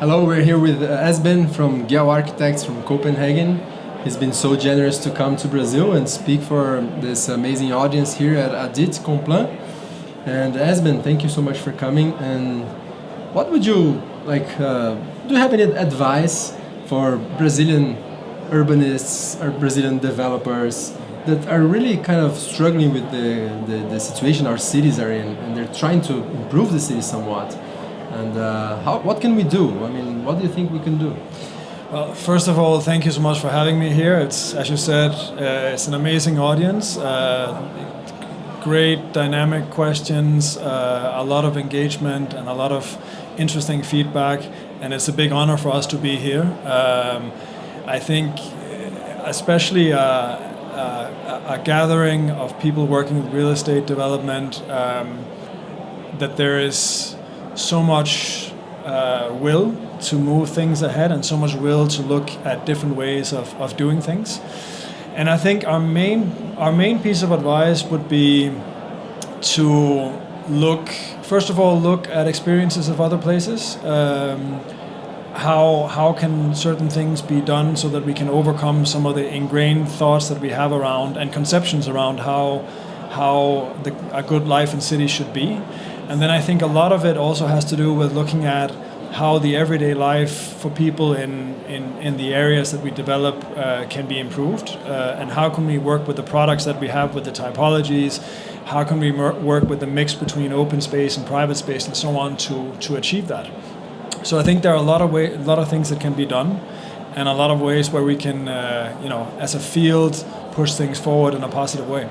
Hello, we're here with Esben from Gehl Architects from Copenhagen. He's been so generous to come to Brazil and speak for this amazing audience here at ADIT Talks. And Esben, thank you so much for coming. And what would you like, do you have any advice for Brazilian urbanists or Brazilian developers that are really kind of struggling with the situation our cities are in, and they're trying to improve the city somewhat? And what can we do? I mean, what do you think we can do? Well, first of all, thank you so much for having me here. It's, as you said, it's an amazing audience. Great dynamic questions, a lot of engagement and a lot of interesting feedback. And it's a big honor for us to be here. I think especially a gathering of people working with real estate development, that there is so much will to move things ahead and so much will to look at different ways of doing things. And I think our main piece of advice would be to first of all, look at experiences of other places. How can certain things be done so that we can overcome some of the ingrained thoughts that we have around and conceptions around how a good life in cities should be. And then I think a lot of it also has to do with looking at how the everyday life for people in the areas that we develop can be improved, and how can we work with the products that we have, with the typologies, how can we work with the mix between open space and private space and so on to achieve that. So I think there are a lot of things that can be done, and a lot of ways where we can, as a field, push things forward in a positive way.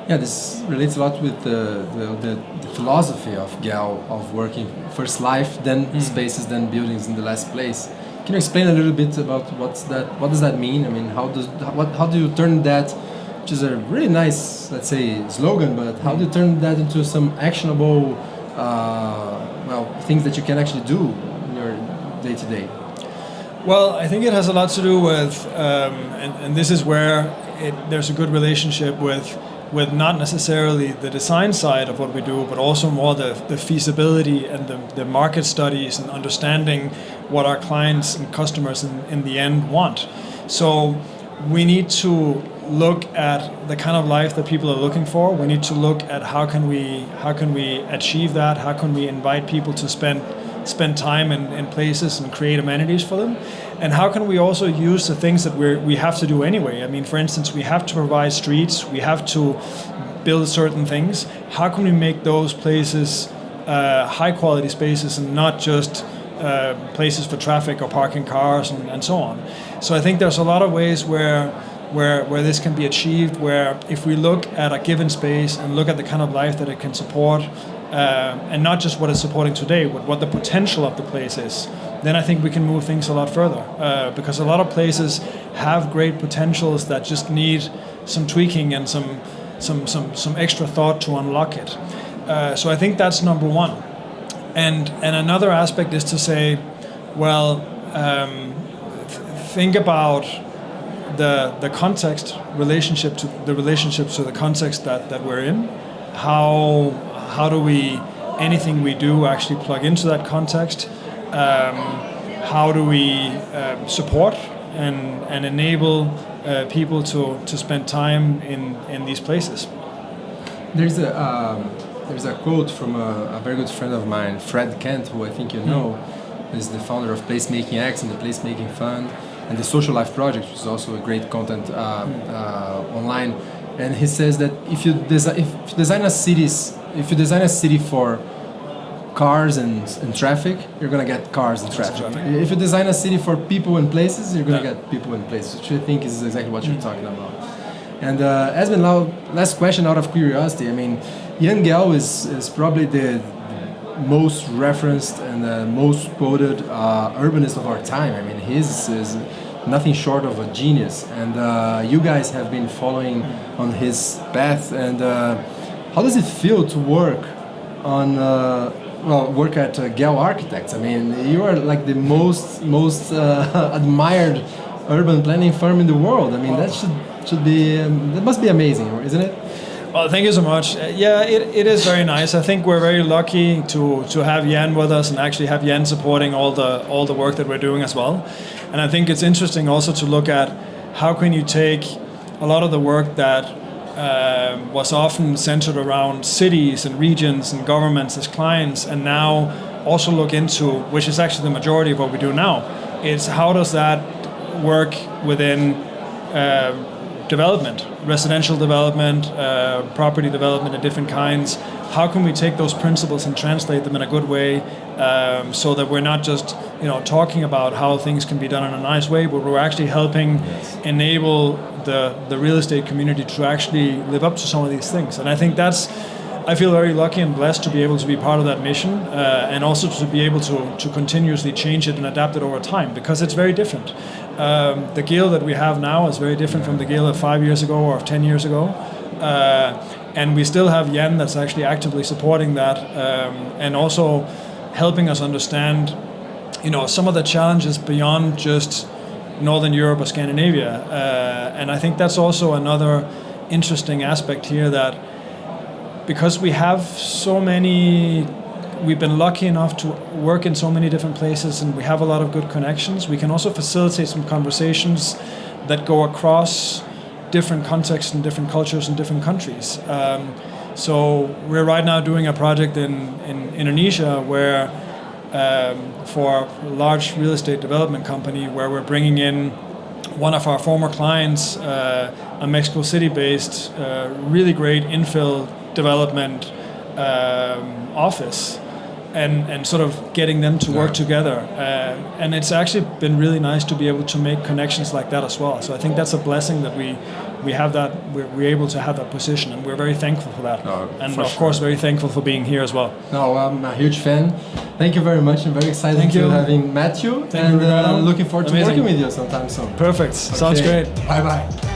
Yeah, this relates a lot with the philosophy of Gehl of working first life, then spaces, then buildings in the last place. Can you explain a little bit about what does that mean? I mean, how do you turn that, which is a really nice, let's say, slogan, but how do you turn that into some actionable things that you can actually do in your day to day? Well, I think it has a lot to do with, and this is where there's a good relationship with not necessarily the design side of what we do, but also more the feasibility and the market studies and understanding what our clients and customers in the end want. So we need to look at the kind of life that people are looking for. We need to look at how can we achieve that? How can we invite people to spend time in places and create amenities for them? And how can we also use the things that we have to do anyway? I mean, for instance, we have to provide streets, we have to build certain things. How can we make those places high quality spaces and not just places for traffic or parking cars and so on? So I think there's a lot of ways where this can be achieved, where if we look at a given space and look at the kind of life that it can support, and not just what it's supporting today, but what the potential of the place is, then I think we can move things a lot further. Because a lot of places have great potentials that just need some tweaking and some extra thought to unlock it. So I think that's number one. And another aspect is to say, well, think about the context relationships to the context that we're in. How do anything we do actually plug into that context? How do we support and enable people to spend time in these places? There's a quote from a very good friend of mine, Fred Kent, who I think you know, is the founder of Placemaking X and the Placemaking Fund and the Social Life Project, which is also a great content online. And he says that if you design a city for cars and traffic, you're gonna get cars and traffic. If you design a city for people and places, you're gonna get people and places, which I think is exactly what you're talking about. And Esben, now last question out of curiosity. I mean, Jan Gehl is probably the most referenced and most quoted urbanist of our time. I mean, his is nothing short of a genius, and you guys have been following on his path. And how does it feel to work on work at Gehl Architects? I mean, you are like the most admired urban planning firm in the world. I mean, that should be that must be amazing, isn't it? Well, thank you so much. It is very nice. I think we're very lucky to have Jan with us and actually have Jan supporting all the work that we're doing as well. And I think it's interesting also to look at how can you take a lot of the work that was often centered around cities and regions and governments as clients, and now also look into, which is actually the majority of what we do now, is how does that work within development, residential development, property development of different kinds. How can we take those principles and translate them in a good way, so that we're not just talking about how things can be done in a nice way, but we're actually helping enable the real estate community to actually live up to some of these things. And I think I feel very lucky and blessed to be able to be part of that mission, and also to be able to continuously change it and adapt it over time, because it's very different. The Gehl that we have now is very different from the Gehl of 5 years ago or of 10 years ago. And we still have Jan that's actually actively supporting that, and also helping us understand, some of the challenges beyond just Northern Europe or Scandinavia. And I think that's also another interesting aspect here, that because we have we've been lucky enough to work in so many different places, and we have a lot of good connections, we can also facilitate some conversations that go across different contexts and different cultures and different countries. So we're right now doing a project in Indonesia where for a large real estate development company, where we're bringing in one of our former clients, a Mexico City-based, really great infill development office, and sort of getting them to work together. And it's actually been really nice to be able to make connections like that as well. So I think that's a blessing that we have that, we're able to have that position, and we're very thankful for that. And of course, very thankful for being here as well. No, I'm a huge fan. Thank you very much. I'm very excited to having met you. Thank you, Ricardo. Looking forward to working with you sometime soon. Perfect. Sounds great. Bye-bye.